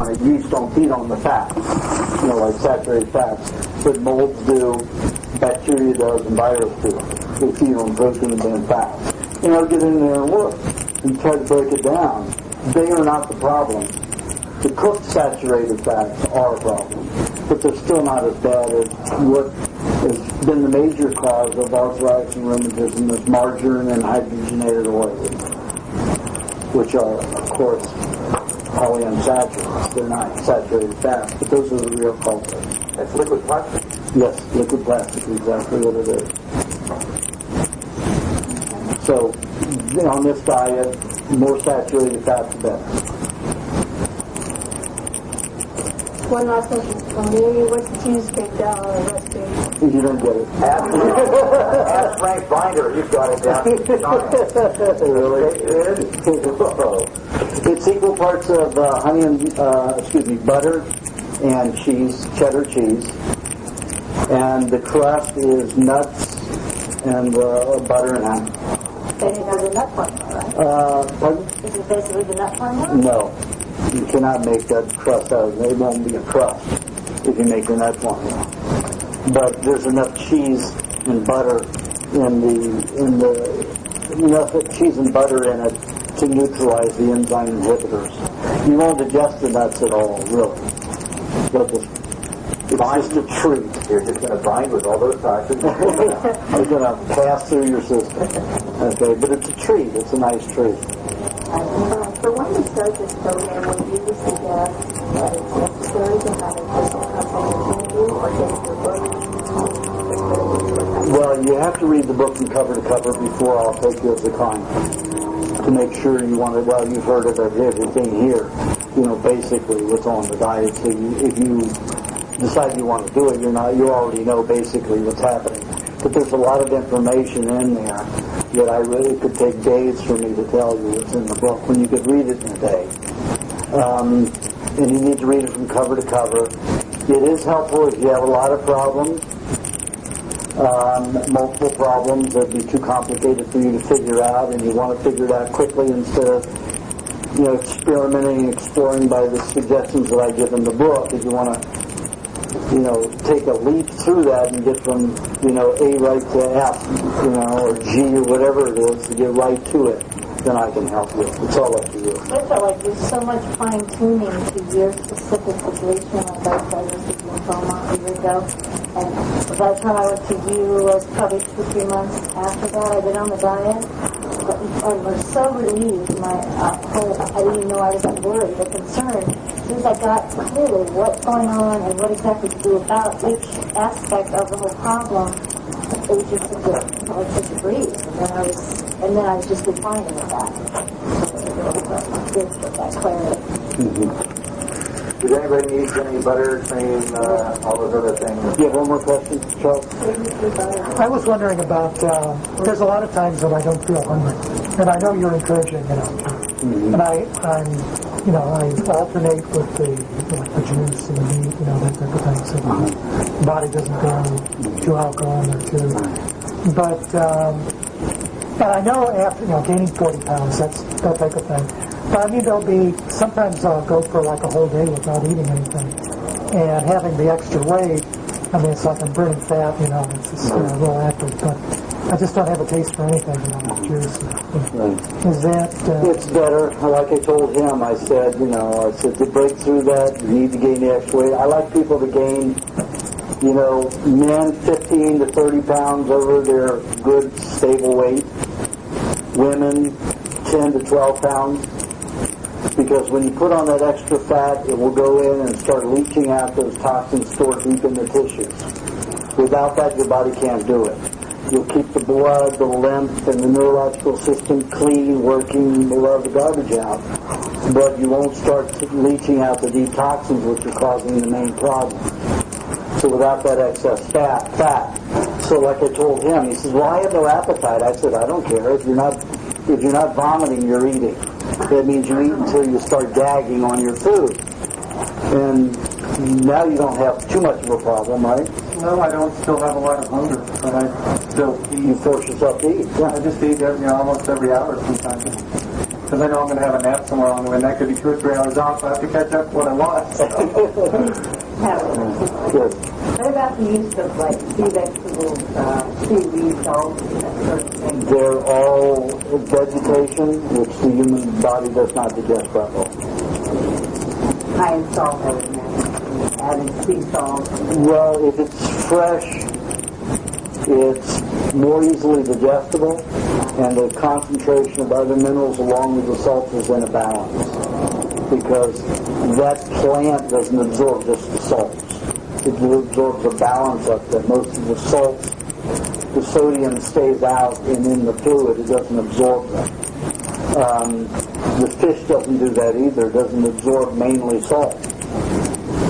Yeast don't feed on the fats, like saturated fats, but molds do, bacteria does, and virus do. They feed on protein and fats. I'll get in there and work and try to break it down. They are not the problem. The cooked saturated fats are a problem, but they're still not as bad as what has been the major cause of arthritis and rheumatism is margarine and hydrogenated oils, which are, of course, polyunsaturated. They're not saturated fats, but those are the real culprits. That's liquid plastic? Yes, liquid plastic is exactly what it is. So, on this diet, more saturated fats the better. One last question from me. What's the cheesecake recipe? You don't get it. Ask Frank Binder. You've got it down. Really? It's equal parts of honey and, butter and cheese, cheddar cheese. And the crust is nuts and butter and honey. They have the nut formula, right? Pardon? Is it basically the nut formula? No. You cannot make that crust out of it. It won't be a crust if you make the nut formula. But there's enough cheese and butter enough cheese and butter in it to neutralize the enzyme inhibitors. You won't digest the nuts at all, really. It's just a treat. You're just going to bind with all those toxins. It's going to pass through your system. Okay, but it's a treat. It's a nice treat. For when you start this program, would you suggest that it's necessary to have a personal consultation with you or get your book? Well, you have to read the book from cover to cover before I'll take you as a client to make sure you want it. Well, you've heard of everything here, basically what's on the diet. So if you decide you want to do it, you already know basically what's happening. But there's a lot of information in there that it could take days for me to tell you what's in the book when you could read it in a day. And you need to read it from cover to cover. It is helpful if you have a lot of problems, multiple problems that would be too complicated for you to figure out, and you want to figure it out quickly instead of experimenting and exploring by the suggestions that I give in the book. If you want to take a leap through that and get from, A right to F, or G or whatever it is to get right to it, then I can help you. It's all up to you. I felt like there's so much fine-tuning to your specific situation, like I said, this was lymphoma a year ago. And by the time I went to you, it was probably 2-3 months after that, I'd been on the diet. I was so relieved. I didn't even know I was worried or concerned. As soon as I got clearly what's going on and what exactly to do about each aspect of the whole problem, it was just such a breeze. And then I was just refining with that. Good with that clarity. Mm-hmm. Does anybody need any butter, cream, all those other things? You have one more question, Charles? I was wondering about, there's a lot of times that I don't feel hungry. And I know you're encouraging, Mm-hmm. And I alternate with the juice and the meat, that type of thing, so the body doesn't go too alkaline or too. But, and I know after, gaining 40 pounds, that type of thing. But there'll be, sometimes I'll go for like a whole day without eating anything. And having the extra weight, it's like I'm burning fat, it's just real active. But I just don't have a taste for anything, juice. Is that... It's better. Like I told him, I said, to break through that, you need to gain the extra weight. I like people to gain, men 15 to 30 pounds over their good, stable weight. Women 10 to 12 pounds. Because when you put on that extra fat, it will go in and start leaching out those toxins stored deep in the tissues. Without that, your body can't do it. You'll keep the blood, the lymph, and the neurological system clean, working, a lot of the garbage out. But you won't start leaching out the deep toxins, which are causing the main problem. So without that excess fat. So like I told him, he says, well, I have no appetite. I said, I don't care. If you're not vomiting, you're eating. That means you eat until you start gagging on your food. And now you don't have too much of a problem, right? No, I don't still have a lot of hunger, but I still eat. You force yourself to eat. Yeah. I just eat almost every hour sometimes. because I know I'm going to have a nap tomorrow, and that could be 2 or 3 hours off, so I have to catch up what I lost. Good. What about the use of, like, sea vegetables, seaweed, salt, that sort of thing? They're all vegetation, which the human body does not digest properly. High in salt, I would imagine. Adding sea salt. Well, if it's fresh, it's more easily digestible, and the concentration of other minerals along with the salts is in a balance. Because that plant doesn't absorb just the salts. It absorbs a balance of them. Most of the salts, the sodium stays out, and in the fluid it doesn't absorb them. The fish doesn't do that either. It doesn't absorb mainly salt.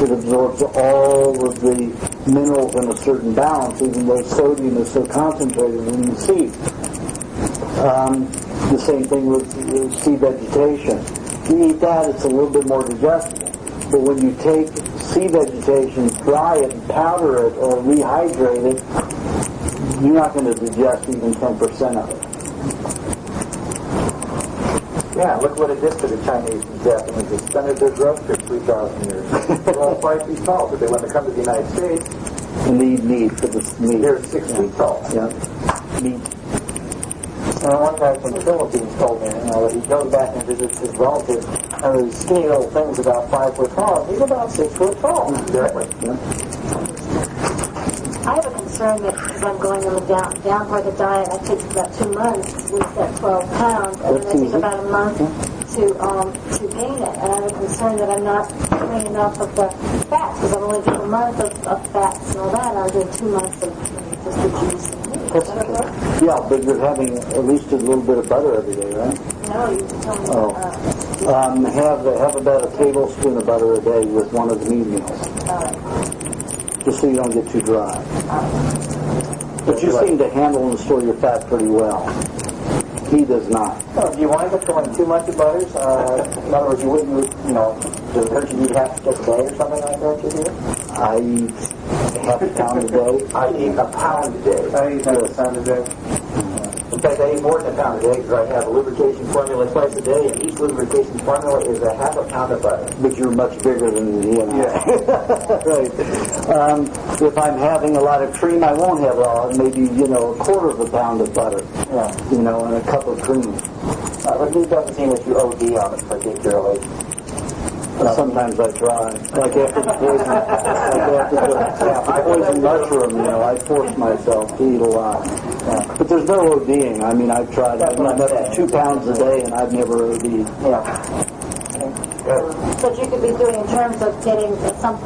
It absorbs all of the minerals in a certain balance, even though sodium is so concentrated in the seed. The same thing with sea vegetation. If you eat that, it's a little bit more digestible. But when you take sea vegetation, dry it, and powder it, or rehydrate it, you're not going to digest even 10% of it. Yeah, look what it did to the Chinese and Japanese. It stunted their growth for 3,000 years. They're all 5 feet tall, but when they come to the United States, And they eat meat for the meat. they're 6 feet tall. Yeah. Meat. One guy from the Philippines told me, that he goes back and visits his relatives, and these skinny little things about 5 foot tall. He's about 6 foot tall. Exactly. Yeah. I have a concern that because I'm going on the downward diet, I take about 2 months to lose that 12 pounds, and then I take about a month to gain it. And I have a concern that I'm not doing enough of the fats, because I'm only doing a month of fats and all that, and I'm doing 2 months of just the juice and meat. Does that work? Yeah, but you're having at least a little bit of butter every day, right? No, you told me. Oh. Have about a tablespoon of butter a day with one of the meat meals, just so you don't get too dry. But you seem to handle and store your fat pretty well. He does not. So, do you wind up going too much of butters? In other words, you wouldn't, does it hurt you to eat half a day or something like that, you do? I eat half a pound a day. I eat a pound a day. I eat half a pound a day. In fact, I eat more than a pound a day because I have a lubrication formula twice a day, and each lubrication formula is a half a pound of butter. But you're much bigger than he and I. Yeah. Right. If I'm having a lot of cream, I won't have maybe, a quarter of a pound of butter. Yeah. And a cup of cream. But it doesn't seem that you OD on it particularly. Sometimes I try. Like after the poison mushroom, I force myself to eat a lot. But there's no ODing. I mean, I've tried. I've eaten up to 2 pounds a day, and I've never OD'd. Yeah. But you could be doing in terms of getting something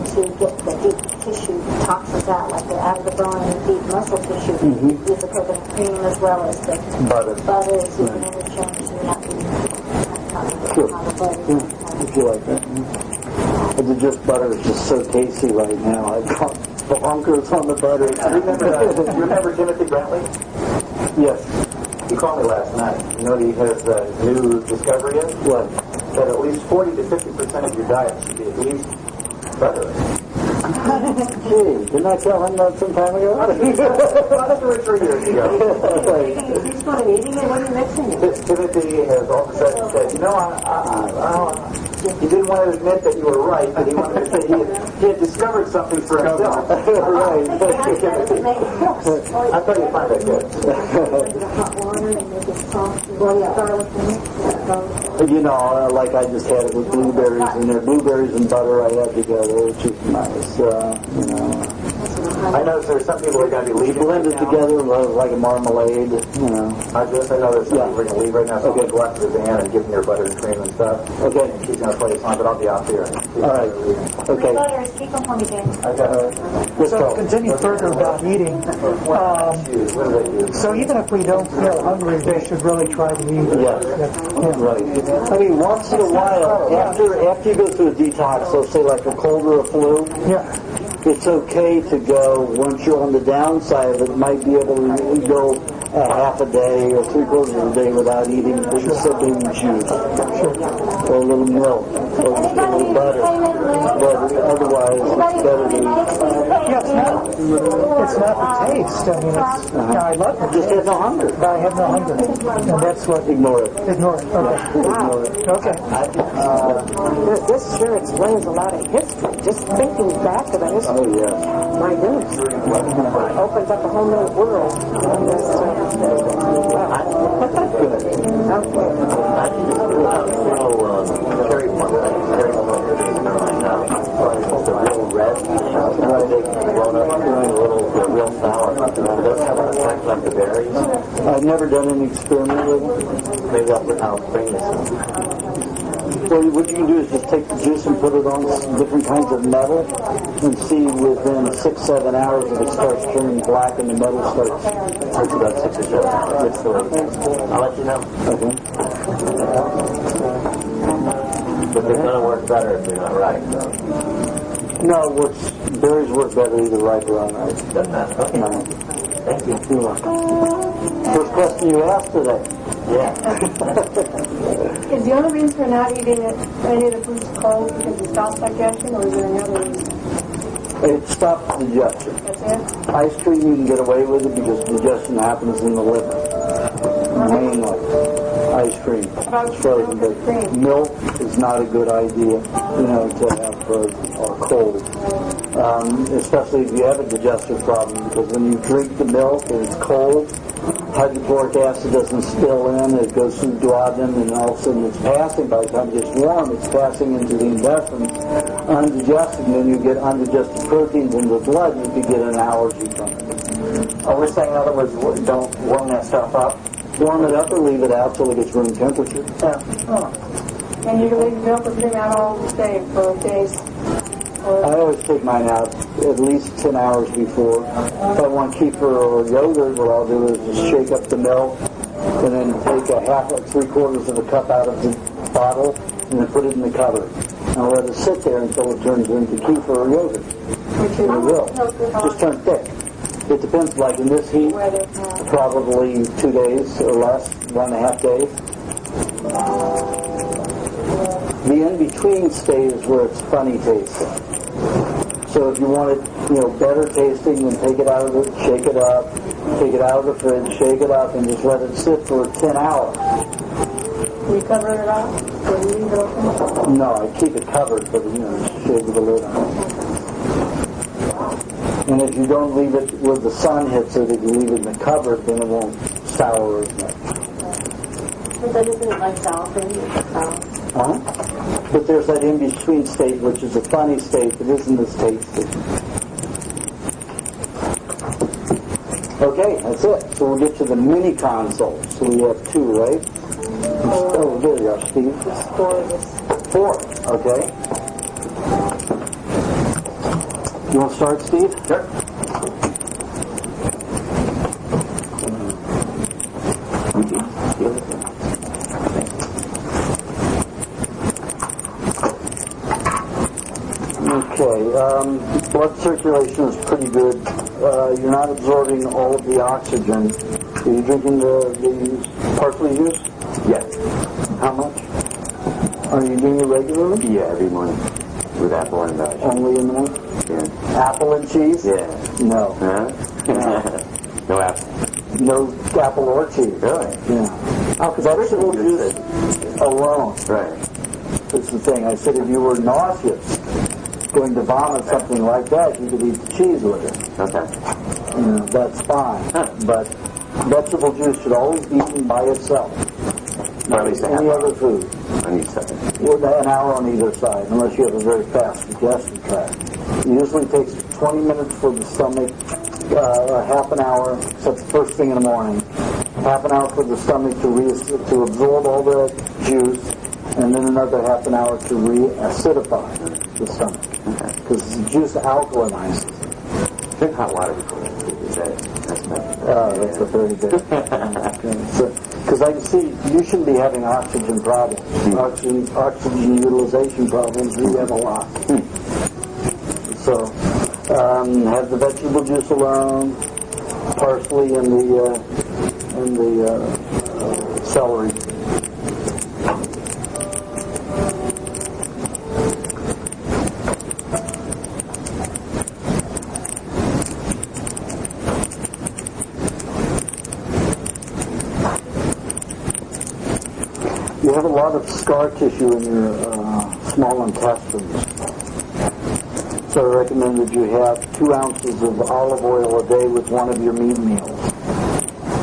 to get the deep tissue toxins out, like out of the bone and deep muscle tissue. Use the coconut cream as well as the Butter. butter, so you can interchange and not be Sure. If you like that. But the butter is just so tasty right now. I've got bonkers on the butter. Remember Timothy Brantley? Yes. He called me last night. You know what he has new discovery is? What? That at least 40 to 50% of your diet should be at least butter. Gee, didn't I tell him that some time ago? About 2 or 3 years ago. He's going to eating it. What are you mixing it? Timothy has all of a sudden said, he didn't want to admit that you were right, but he wanted to say he had discovered something for himself. Right. Timothy. I thought you'd find that good. hot water and make it soft and garlic in it. Like I just had it with blueberries in there. Blueberries and butter I had together, which is nice. I noticed there's some people who are going to be leaving. Blend it together like a marmalade, I know there's some people who are going to leave right now, so I'm going to go out to the van and give them their butter and cream and stuff. Okay. And she's going to play a song, but I'll be out there. All right. Okay. Butter, keep them for me, James. Let's So go. to continue further about eating, What do they do? so even if we don't feel hungry, they should really try to eat. Yes. Right. I mean, once in a while, after you go through a detox, so say like a cold or a flu, Yeah. it's okay to go, once you're on the downside of it, might be able to go a half a day or 3/4 of a day without eating just a baby juice or a little milk. or just a little butter. But otherwise, it's better to Yeah, it's not the taste. I mean, it's, I love it. just have no hunger. But I have no hunger. And that's what... Ignore it. Ignore it. Okay. Ignore it. Okay. This sure explains a lot of history. Just thinking back to the history. Oh, yes. My goodness. Opens up a whole new world. Cherry the real red things, they grown up doing a little, they're real sour. It does have an effect like the berries. I've never done any experiment with it. Maybe I'll bring this. Well, what you can do is just take the juice and put it on different kinds of metal and see within 6-7 hours if it starts turning black and the metal starts. It's about 6 or 7 hours. I'll let you know. Okay. But they're going to work better if they're not right. No, berries work better either right or unripe. Doesn't matter. Okay. No. Thank you. You're welcome. First question you asked today. Yeah. Is the only reason for not eating any of the fruits cold because it stops digestion, or is there another reason? It stops digestion. That's it? Ice cream you can get away with it because digestion happens in the liver. Mainly. Ice cream. Frozen, but milk is not a good idea, to have for cold. Especially if you have a digestive problem, because when you drink the milk and it's cold, hydrochloric acid doesn't spill in, it goes through the duodenum, and all of a sudden it's passing. By the time it gets warm, it's passing into the intestines, undigested, and then you get undigested proteins in the blood, and you could get an allergy from it. Oh, we're saying, in other words, don't warm that stuff up? Warm it up or leave it out till it gets room temperature. Yeah. Oh. And you can leave milk or cream out all day for days? I always take mine out at least 10 hours before. If I want kefir or yogurt, what I'll do is just shake up the milk and then take a half or 3/4 of a cup out of the bottle and then put it in the cupboard. And I'll let it sit there until it turns into kefir or yogurt. Which it will. Just turn thick. It depends, like in this heat, probably 2 days or less, 1.5 days. The in-between state is where it's funny tasting. So if you want it, better tasting, then take it out of it, shake it up, take it out of the fridge, shake it up, and just let it sit for 10 hours. You cover it up? Or you leave it open? No, I keep it covered, but just shake the lid on it. And if you don't leave it where the sun hits it, if you leave it in the cupboard, then it won't sour as much. But then isn't it like sour cream? Huh? But there's that in-between state, which is a funny state that isn't as tasty. Okay, that's it. So we'll get to the mini consoles. So we have 2, right? Oh, there you are, Steve. 4. Okay. You want to start, Steve? Sure. Okay, blood circulation is pretty good. You're not absorbing all of the oxygen. Are you drinking the parsley juice? Yeah. How much? Are you doing it regularly? Yeah, every morning. With apple and Only in the morning? Yeah. Apple and cheese? Yeah. No. Huh? No apple. No apple or cheese. Really? Yeah. Oh, because vegetable juice alone. Right. That's the thing. I said if you were nauseous, going to vomit, something like that, you could eat the cheese with it. Okay. That's fine. But vegetable juice should always be eaten by itself. Not any other food. On each side. With an hour on either side, unless you have a very fast digestion tract. It usually takes 20 minutes for the stomach, half an hour, except the first thing in the morning, half an hour for the stomach to absorb all the juice, and then another half an hour to re-acidify the stomach. Because the juice alkalinizes. Drink hot water before you say it. That's a very good. Because I can see you shouldn't be having oxygen problems. Oxygen utilization problems, you have a lot. So, have the vegetable juice alone, parsley and the celery. You have a lot of scar tissue in your small intestines. So I recommend that you have 2 ounces of olive oil a day with one of your meat meals.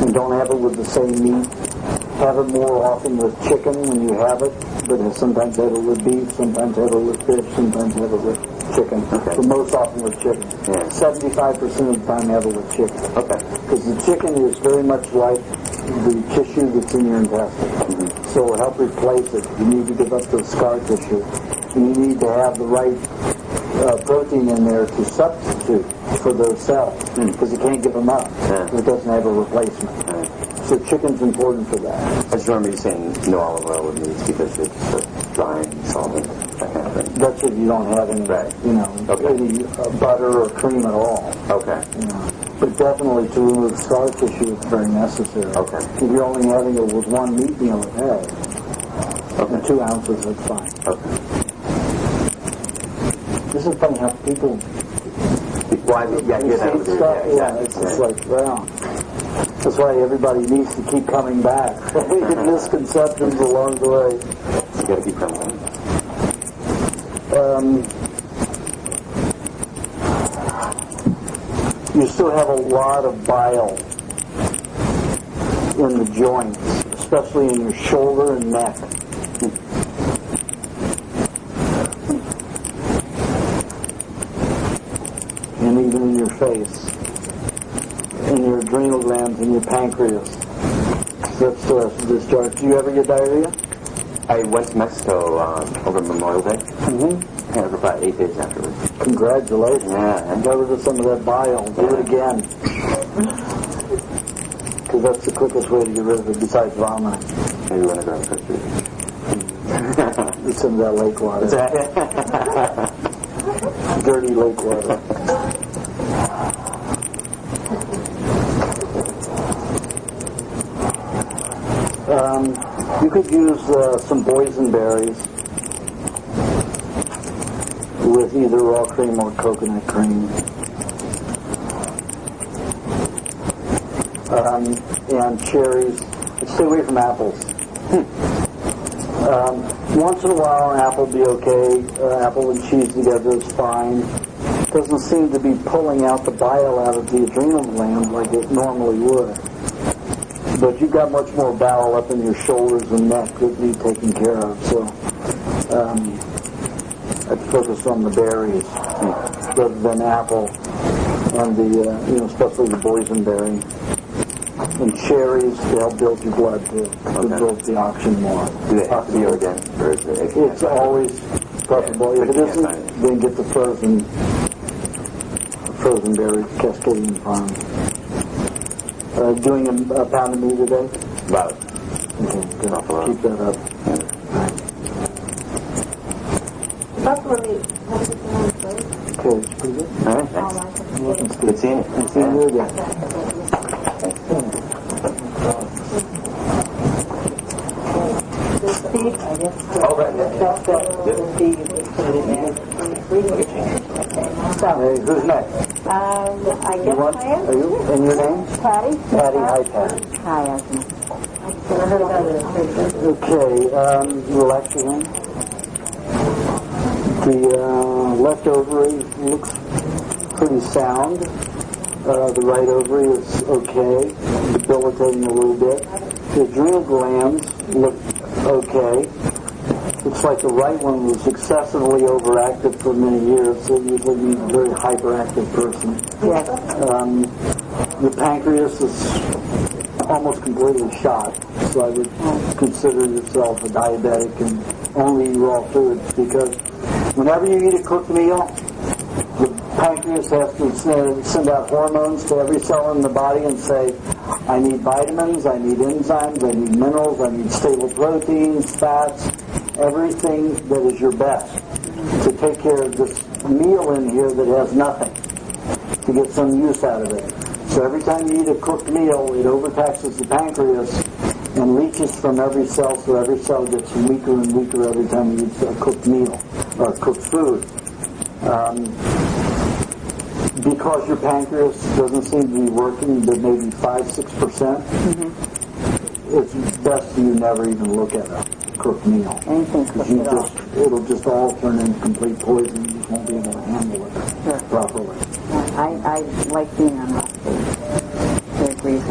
And don't have it with the same meat. Have it more often with chicken when you have it, but sometimes have it with beef, sometimes have it with fish, sometimes have it with chicken. Okay. But most often with chicken. Yeah. 75% of the time have it with chicken. Okay. Because the chicken is very much like the tissue that's in your intestine. Mm-hmm. So it'll help replace it. You need to give up the scar tissue. And you need to have the right protein in there to substitute for those cells. Because you can't give them up. Yeah. It doesn't have a replacement. Right. So chicken's important for that. I just remember you saying no olive oil with meats because it's dry and solvent, that kind of thing. That's if you don't have any, Right. any butter or cream at all. Okay. But definitely to remove scar tissue is very necessary. Okay. If you're only having it with one meat meal a day, and 2 ounces, that's fine. Okay. This is funny how people Why? Yeah, I hear that with your, stuff. yeah, It's just like, well, that's why everybody needs to keep coming back. You get misconceptions along the way. You got to keep coming. You still have a lot of bile in the joints, especially in your shoulder and neck. And even in your face, in your adrenal glands, and your pancreas. That still has to discharge. Do you ever get diarrhea? I went to Mexico over Memorial Day. Mm-hmm. And for about 8 days afterwards. Congratulations. Yeah. And over to some of that bile. Do it again. Because that's the quickest way to get rid of it besides vomiting. Maybe when I go to Costa Rica. It's in that lake water. Dirty lake water. You could use some boysenberries with either raw cream or coconut cream. And cherries. Stay away from apples. Once in a while, an apple will be okay. Apple and cheese together is fine. Doesn't seem to be pulling out the bile out of the adrenal gland like it normally would. But you've got much more bowel up in your shoulders and neck that need taken care of. So I'd focus on the berries rather than apple, and the especially the boysenberry. And cherries to help build your blood to build the oxygen more. Do they have to be organic? Or is it It's always preferable. If it isn't, then get the frozen berry Cascadian Farm. Doing a pound of meat a day? About. Okay, good. Keep that up. Buffalo meat. Okay, it's pretty good. All right, thanks. Good seeing you. Good seeing you again. Oh, right. Hey, who's next? I guess I am. Are you? And your name? Patty. Patty. Hi, Patty. Hi, Aajonus. I heard about it. Okay, relax your hand. The left ovary looks pretty sound. The right ovary is okay, debilitating a little bit. The adrenal glands look okay. Looks like the right one was excessively overactive for many years, so usually means a very hyperactive person. Yes. The pancreas is almost completely shot, so I would consider yourself a diabetic and only eat raw foods, because whenever you eat a cooked meal, the pancreas has to send out hormones to every cell in the body and say, I need vitamins, I need enzymes, I need minerals, I need stable proteins, fats, everything that is your best to take care of this meal in here that has nothing, to get some use out of it. So every time you eat a cooked meal, it overtaxes the pancreas and leaches from every cell, so every cell gets weaker and weaker every time you eat a cooked meal or cooked food. Because your pancreas doesn't seem to be working but maybe 5-6%, it's best you never even look at a cooked meal. Anything cooked at all. It'll just all turn into complete poison. You just won't be able to handle it properly. I like being on raw food. I agree with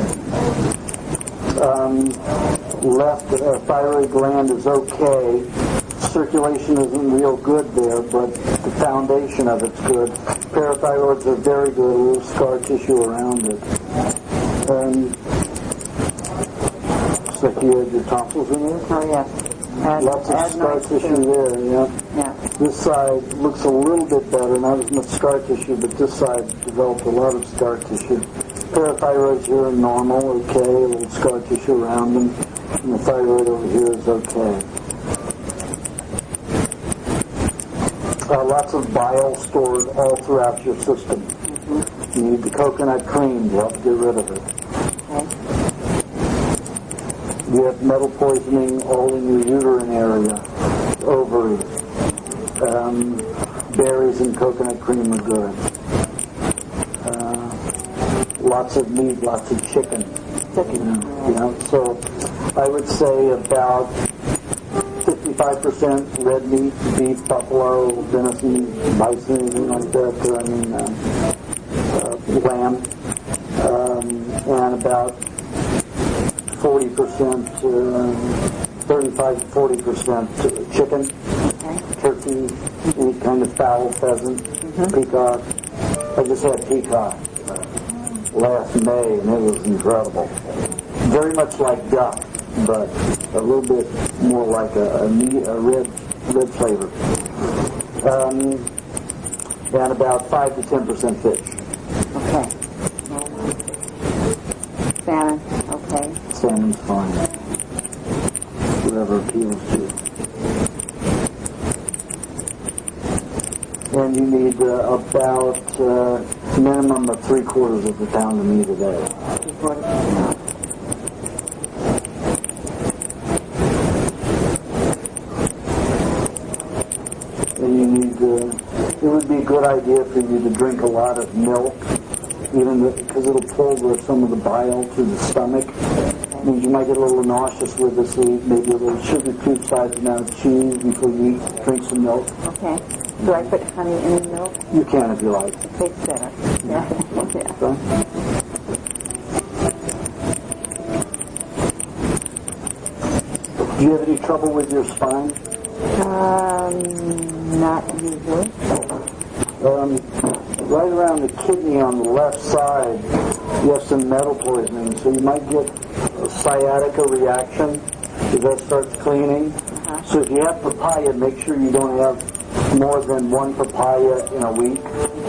you. Left thyroid gland is okay. Circulation isn't real good there, but the foundation of it's good. Parathyroids are very good, a little scar tissue around it. Looks like you had your tonsils in there? Oh, yes. Lots of scar tissue there, yeah. This side looks a little bit better, not as much scar tissue, but this side developed a lot of scar tissue. Parathyroids here are normal, okay, a little scar tissue around them, and the thyroid over here is okay. Lots of bile stored all throughout your system. You need the coconut cream to help get rid of it. You have metal poisoning all in your uterine area, ovaries. Berries and coconut cream are good. Lots of meat, lots of chicken. So I would say about 55% red meat, beef, buffalo, venison, bison, anything like that. Lamb, and about 40%, 35 to 40% chicken, turkey, any kind of fowl, pheasant, peacock. I just had peacock last May, and it was incredible. Very much like duck, but a little bit more like a red flavor. And about 5 to 10% fish. Okay. Salmon, okay. Salmon's fine. Whatever appeals to you. And you need about minimum of 3/4 of a pound of meat a day. And you need, it would be a good idea for you to drink a lot of milk, even because it'll pull some of the bile to the stomach. It means you might get a little nauseous with this, so maybe a little sugar cube sized amount of cheese before you drink some milk. Okay. Do I put honey in the milk? You can if you like. It tastes better. Yeah. Okay. Do you have any trouble with your spine? Not usually. Right around the kidney on the left side, you have some metal poisoning, so you might get a sciatica reaction if that starts cleaning. So if you have papaya, make sure you don't have more than one papaya in a week,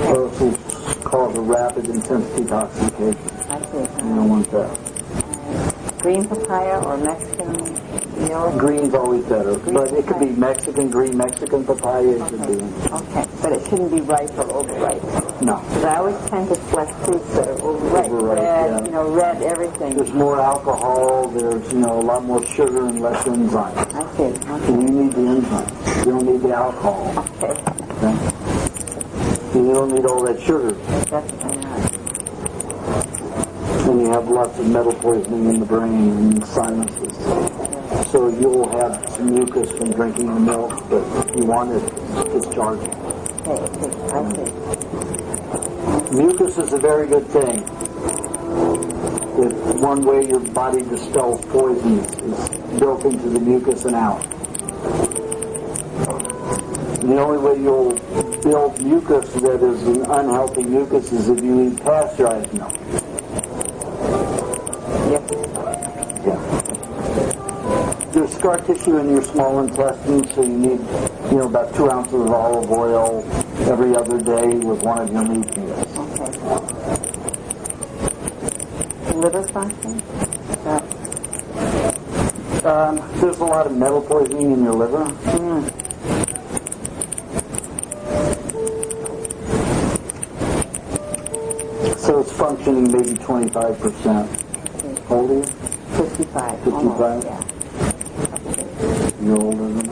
or else it's called a rapid intense detoxification. I see. You don't want that. Green papaya or Mexican yellow? Green's always better, but it could be Mexican, green Mexican papaya. It could be. Okay, but it shouldn't be ripe or overripe. No. Because I always tend to select fruits that are overripe. Red, red everything. There's more alcohol, there's, a lot more sugar and less enzymes. I see. So you need the enzymes. You don't need the alcohol. Okay. You don't need all that sugar. Definitely not. And you have lots of metal poisoning in the brain and sinuses. So you'll have some mucus from drinking the milk, but you want it discharged. Okay, I see. Mucus is a very good thing. It's one way your body dispels poisons is built into the mucus and out. The only way you'll build mucus that is an unhealthy mucus is if you eat pasteurized milk. There's scar tissue in your small intestine, so you need, about 2 ounces of olive oil every other day with one of your meat meals. Okay. Liver function? There's a lot of metal poisoning in your liver. So it's functioning maybe 25%. How old are you? 55. 55? Almost, yeah. You're older than I.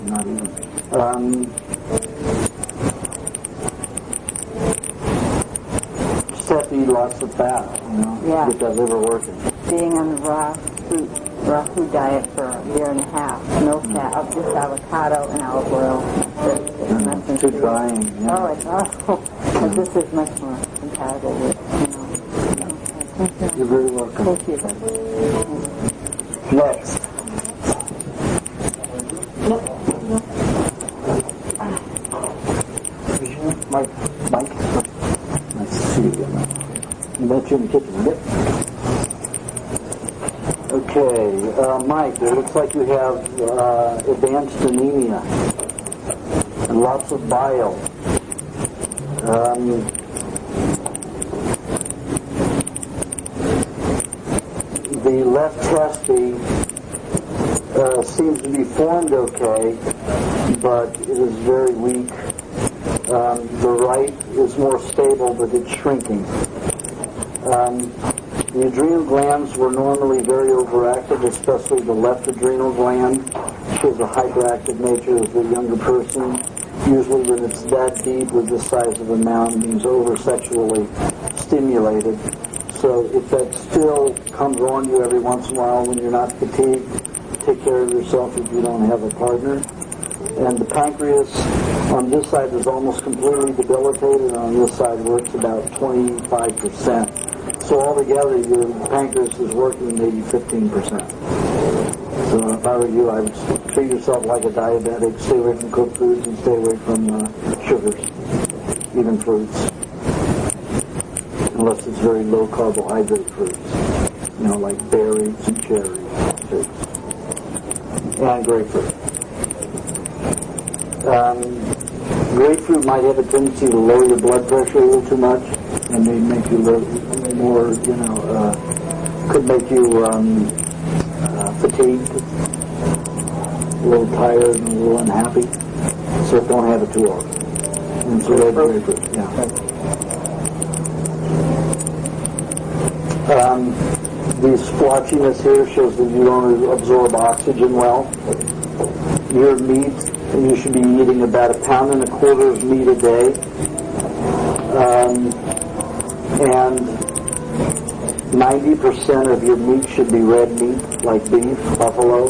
Not even. Just have to eat lots of fat, Yeah. get that liver working. Being on the raw food diet for a year and a half. No fat, just avocado and olive oil. It's too drying. Yeah. Oh, it's awful. But this is much more compatible with, Okay. You're very welcome. Thank you. Next. Mike. Nice to see you again. You met you in the kitchen, right? Okay, Mike, it looks like you have advanced anemia and lots of bile. The left testy seems to be formed okay, but it is very weak. The right is more stable, but it's shrinking. The adrenal glands were normally very overactive, especially the left adrenal gland. Shows a hyperactive nature as the younger person. Usually when it's that deep with this size of a mountain, it means over-sexually stimulated. So if that still comes on you every once in a while when you're not fatigued, take care of yourself if you don't have a partner. And the pancreas on this side is almost completely debilitated, and on this side works about 25%. So altogether, your pancreas is working maybe 15%. So if I were you, I would treat yourself like a diabetic, stay away from cooked foods, and stay away from sugars, even fruits. Unless it's very low carbohydrate fruits, like berries and cherries, and grapefruit. Grapefruit might have a tendency to lower your blood pressure a little too much, and may make you a little more, could make you fatigued, a little tired, and a little unhappy. So don't have it too often. And so red grapefruit, yeah. The splotchiness here shows that you don't absorb oxygen well. Your meat, you should be eating about 1.25 pounds of meat a day. And 90% of your meat should be red meat, like beef, buffalo,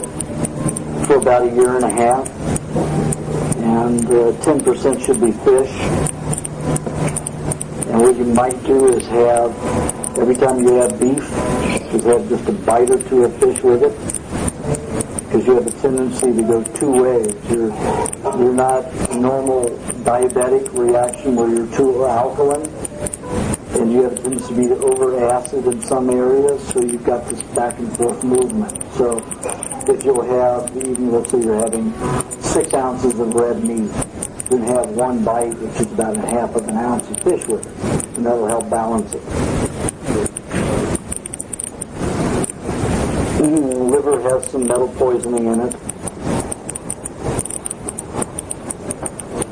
for about 1.5 years. And 10% should be fish. And what you might do is have, every time you have beef, is have just a bite or two of fish with it. Because you have a tendency to go two ways. You're not normal diabetic reaction where you're too alkaline, and you have a tendency to be over acid in some areas, so you've got this back and forth movement. So if you'll have, even let's say you're having 6 ounces of red meat, then have one bite, which is about 1/2 ounce of fish with it, and that'll help balance it. Liver has some metal poisoning in it.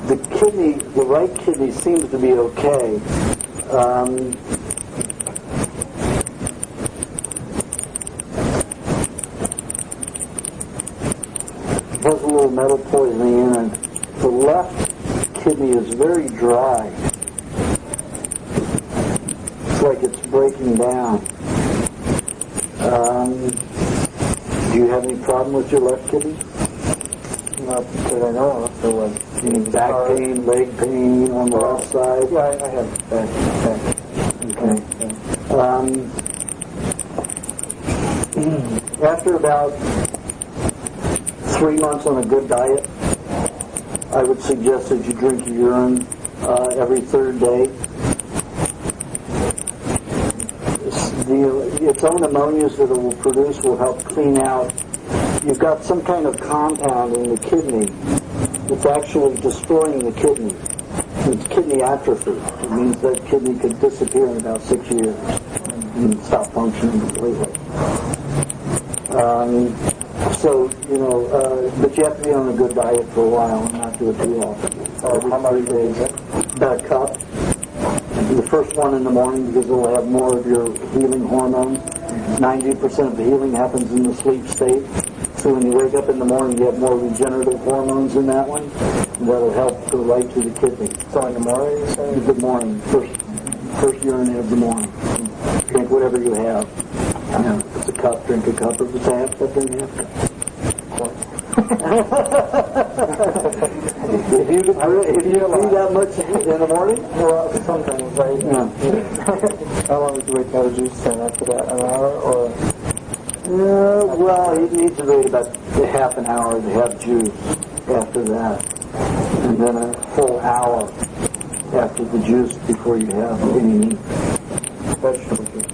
The kidney, the right kidney seems to be okay. Has a little metal poisoning in it. The left kidney is very dry. It's like it's breaking down. Do you have any problem with your left kidney? Not that I know of. So, any back pain, leg pain on the left side? Yeah, I have back. Okay. After about 3 months on a good diet, I would suggest that you drink urine every 3rd day. Its own ammonias that it will produce will help clean out. You've got some kind of compound in the kidney that's actually destroying the kidney. It's kidney atrophy. It means that kidney could disappear in about 6 years and stop functioning completely. But you have to be on a good diet for a while and not do it too often. How many days? About a cup. The first one in the morning, because it will have more of your healing hormones. 90% of the healing happens in the sleep state. So when you wake up in the morning, you have more regenerative hormones in that one. And that'll help go right to the kidney. So in the morning, you say? Good morning. First urine of the morning. Drink whatever you have. If it's a cup, drink a cup. If it's half, then half cup. If you eat that much in the morning? Well, sometimes, right? Yeah. How long would you wait to have a juice then after that? An hour or? Well, you need to wait about half an hour to have juice after that. And then a full hour after the juice before you have any vegetable juice.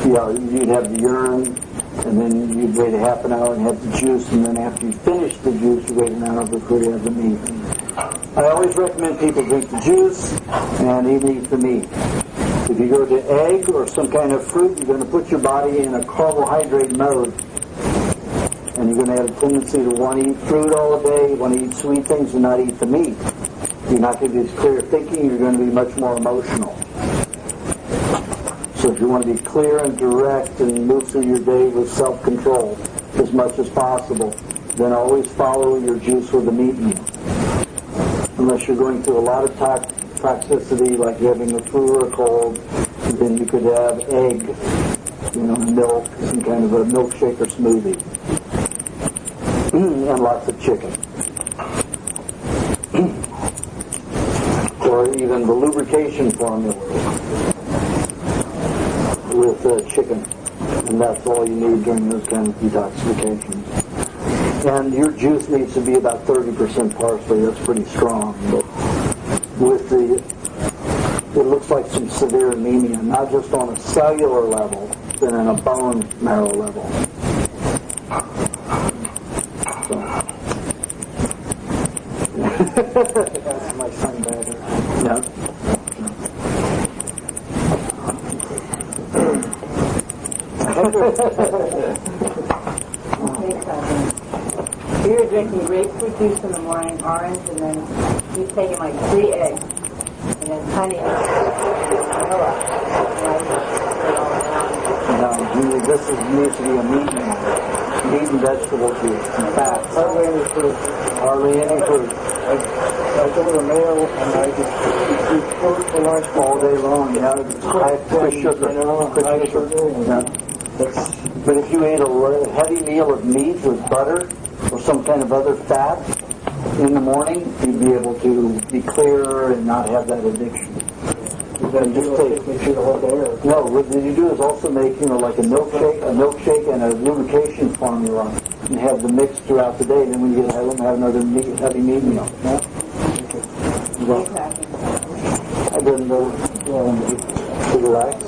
Yeah, you'd have the urine, and then you'd wait a half an hour and have the juice, and then after you finish the juice, you wait an hour before you have the meat. I always recommend people drink the juice and eat the meat. If you go to egg or some kind of fruit, you're going to put your body in a carbohydrate mode. And you're going to have a tendency to want to eat fruit all day, want to eat sweet things and not eat the meat. You're not going to be as clear thinking, you're going to be much more emotional. So if you want to be clear and direct and move through your day with self-control as much as possible, then always follow your juice with a meat meal. Unless you're going through a lot of toxicity, like having a flu or a cold, then you could have egg, milk, some kind of a milkshake or smoothie, and lots of chicken. Or even the lubrication formula with chicken. And that's all you need during those kind of detoxifications. And your juice needs to be about 30% parsley. That's pretty strong. But with it looks like some severe anemia, not just on a cellular level, but on a bone marrow level. So. That's my son better. Yeah. You're drinking grapefruit juice in the morning, orange, and then you're taking like 3 eggs, and then honey and vanilla. No, this needs to be a meat and vegetable juice and fats. Hardly any fruit. Hardly any fruit. I go to the mail and I just eat fruit for lunch All day long, yeah. High sugar. high sugar. Yeah. But if you ate a heavy meal of meat with butter or some kind of other fat in the morning, you'd be able to be clearer and not have that addiction. And just no, what you do is also make, like a milkshake and a lubrication formula, and have the mix throughout the day. Then when you get home, have another heavy meat meal. Yeah? I didn't know to relax.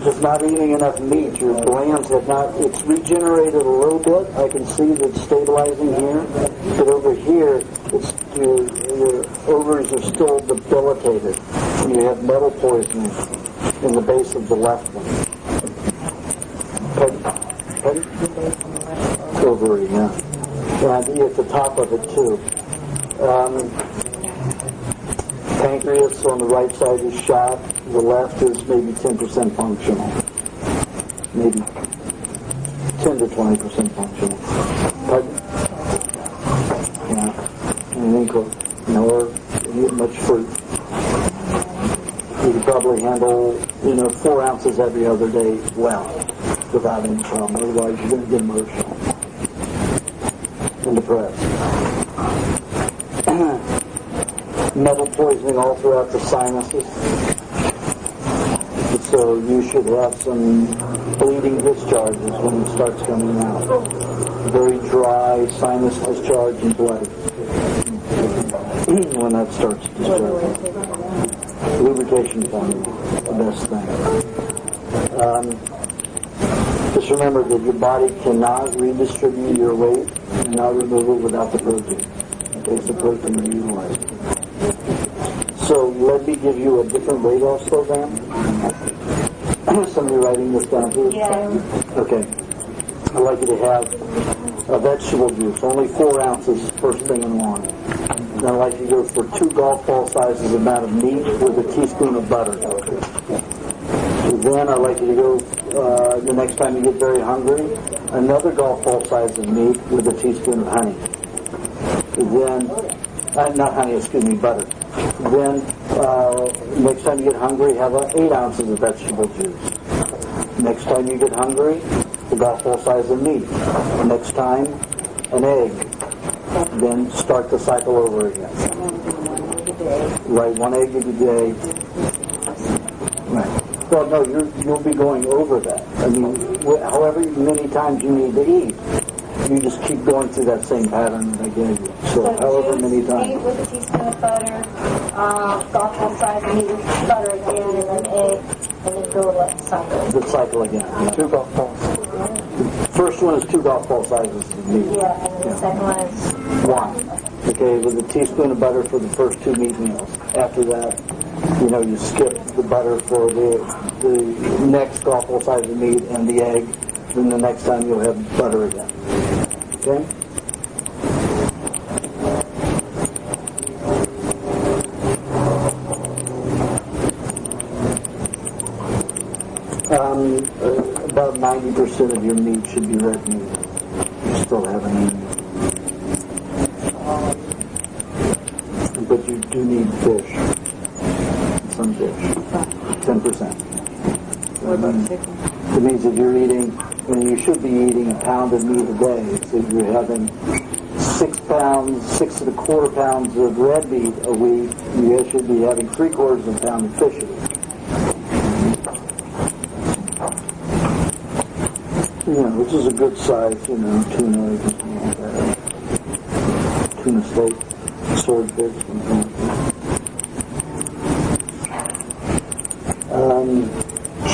Just not eating enough meat. Your glands have not, it's regenerated a little bit. I can see that it's stabilizing here. But over here, your ovaries are still debilitated. And you have metal poisoning in the base of the left one. Ovary, yeah. And at the top of it, too. Pancreas on the right side is shot. The left is maybe 10% functional. Maybe 10 to 20% functional. Pardon? Yeah. And then, or eat much fruit. You could probably handle, 4 ounces every other day well, without any problem. Otherwise, you're going to get emotional and depressed. Metal poisoning all throughout the sinuses. So you should have some bleeding discharges when it starts coming out. Very dry sinus discharge and bloody when that starts discharging. Lubrication formula, the best thing. Just remember that your body cannot redistribute your weight and not remove it without the protein. It takes the protein to utilize it. So let me give you a different weight loss program. Somebody writing this down here? Yeah. Okay. I'd like you to have a vegetable juice, only 4 ounces first thing in the morning. Then I'd like you to go for 2 golf ball sizes amount of meat with a teaspoon of butter. Then I'd like you to go, the next time you get very hungry, another golf ball size of meat with a teaspoon of honey. Then, not honey, butter. Then, next time you get hungry, have 8 ounces of vegetable juice. Next time you get hungry, the golf ball size of meat. Next time, an egg. Then start the cycle over again. Right, 1 egg a day. Right. Well, no, you'll be going over that. I mean, however many times you need to eat, you just keep going through that same pattern that I gave you. So however many times. Egg with a teaspoon of butter, golf ball size meat with butter again, and then egg, and then go that cycle. The cycle again. Yeah. 2 golf balls. First one is 2 golf ball sizes of meat. Yeah, and the second one is 1. Okay, with a teaspoon of butter for the first 2 meat meals. After that, you skip the butter for the next golf ball size of meat and the egg. Then the next time you'll have butter again. Okay? About 90% of your meat should be red meat. You still haven't eaten it. But you do need fish. Some fish. 10%. What about chicken? It means that you're eating, you should be eating a pound of meat a day. So you're having 6 pounds, 6 1/4 pounds of red meat a week. You should be having 3/4 of a pound of fish a week. Which is a good size, tuna or something like that. Tuna steak, swordfish, something like that.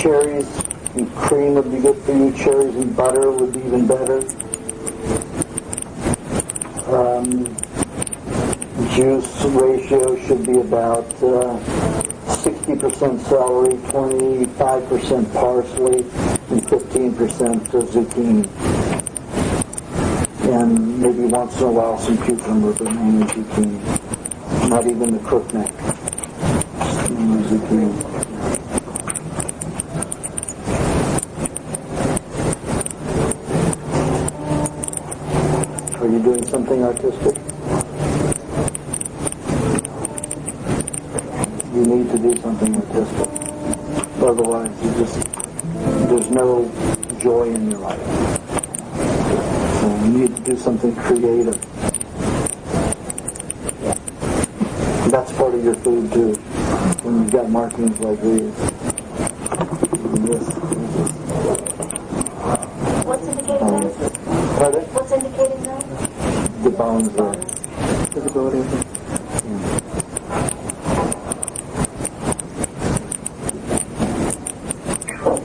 Cherries and cream would be good for you. Cherries and butter would be even better. Juice ratio should be about 60% celery, 25% parsley, and 15% zucchini. And maybe once in a while some cucumber, but mainly zucchini. Not even the crookneck. Zucchini. Are you doing something artistic? You need to do something artistic. Otherwise, there's no joy in your life. So you need to do something creative. That's part of your food too. When you've got markings like these. what's indicating that? Pardon? What's indicating that? The bones there. Visibility of them.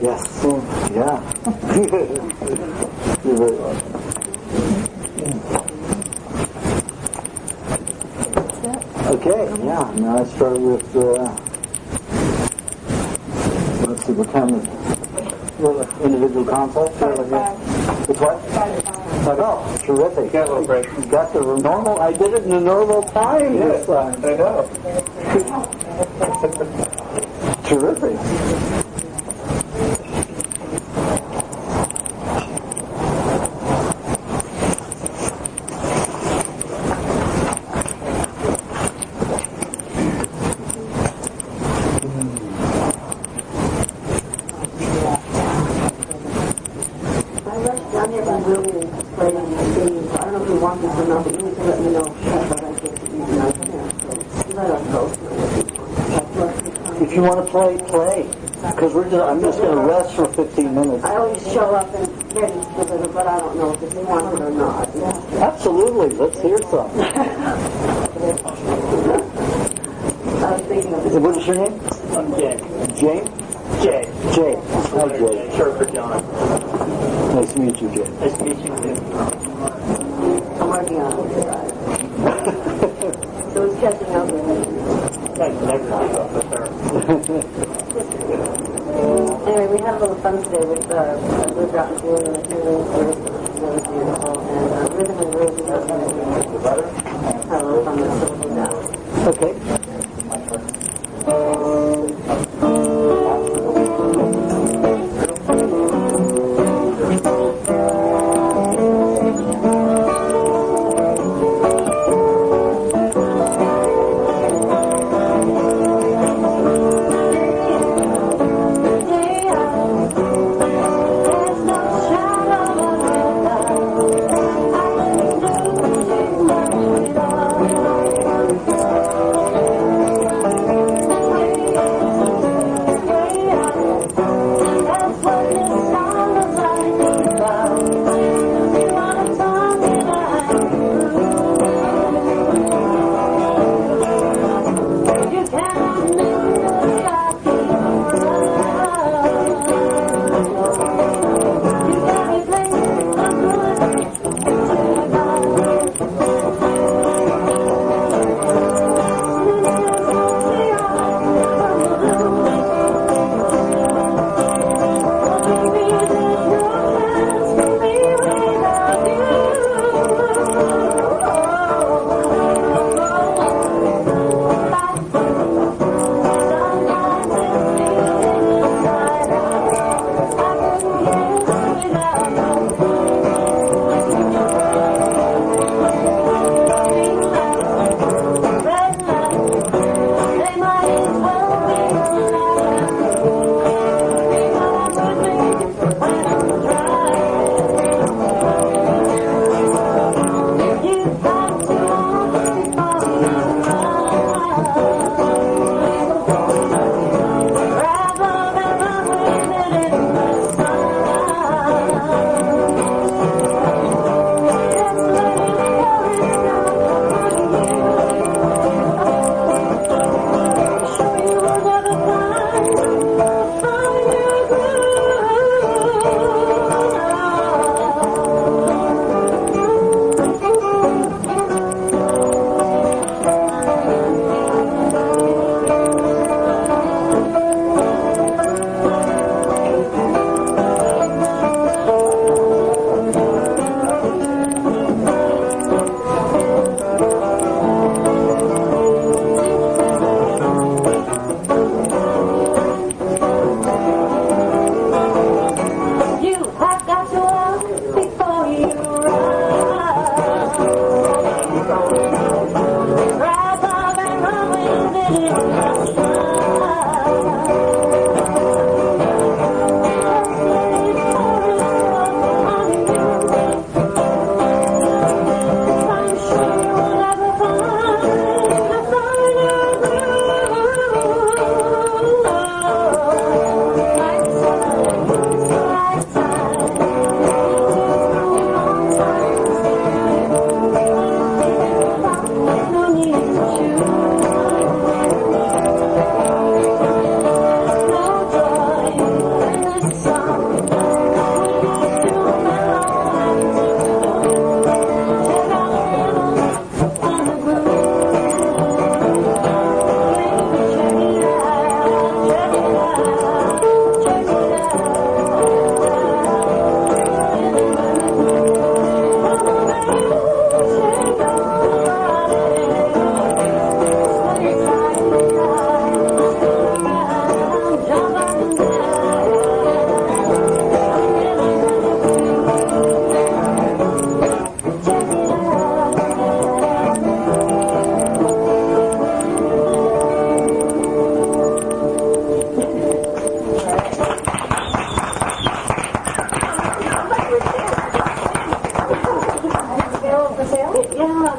Yes. Yeah. You're very right. Okay, yeah. Now I start with, let's see, what time is it? Individual consult? It's what? Oh, terrific. Got a little break. You got the normal, I did it in the normal time this time. I know. Terrific. If you want to play. Because I'm just going to rest for 15 minutes. I always show up and ready for it, but I don't know if they want it or not. Absolutely. Let's hear some. I was thinking of What is your name? I'm Jay. Jane? Jay. Jay. Hi, Jay. Short for John. Nice to meet you, Jay. Nice to meet you. I'm working on it. So it's catching up with me. Anyway, we had a little fun today with Liz out and doing the cheerleading service. That was beautiful. And Rhythm and Rosie had a little fun with that. Okay.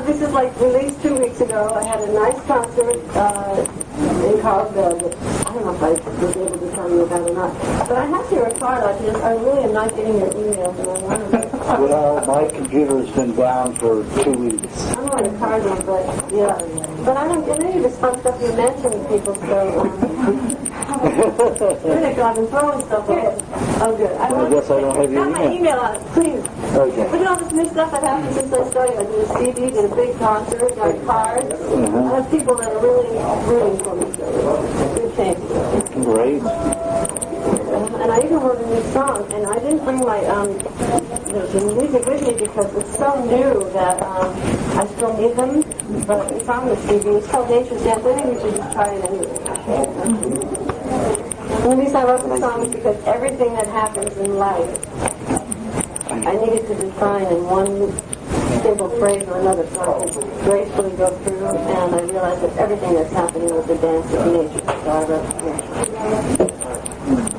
This is like released 2 weeks ago. I had a nice concert in Carlsbad. I don't know if I was able to tell you about it or not. But I have your card. I really am not getting your emails, and I wanted to... Well, my computer's been down for 2 weeks. I'm on the card now, but yeah. But I don't get any of this fun stuff you mentioned, people, so... I've been throwing stuff away. Oh, good. I guess I don't have your email. My email on it, please. Okay. Look at all this new stuff that happened since I started. I did a CD, did a big concert, got cards. I have people that are really rooting for me. So good thing. Great. And I even wrote a new song, and I didn't bring my the music with me because it's so new that I still need them. But it's on the CD. It's called Nature's Dance. I think we should just try it anyway. And the reason I wrote the song is because everything that happens in life, I needed to define in one simple phrase or another, so I could gracefully go through, and I realized that everything that's happening was a dance of nature. So I wrote nature.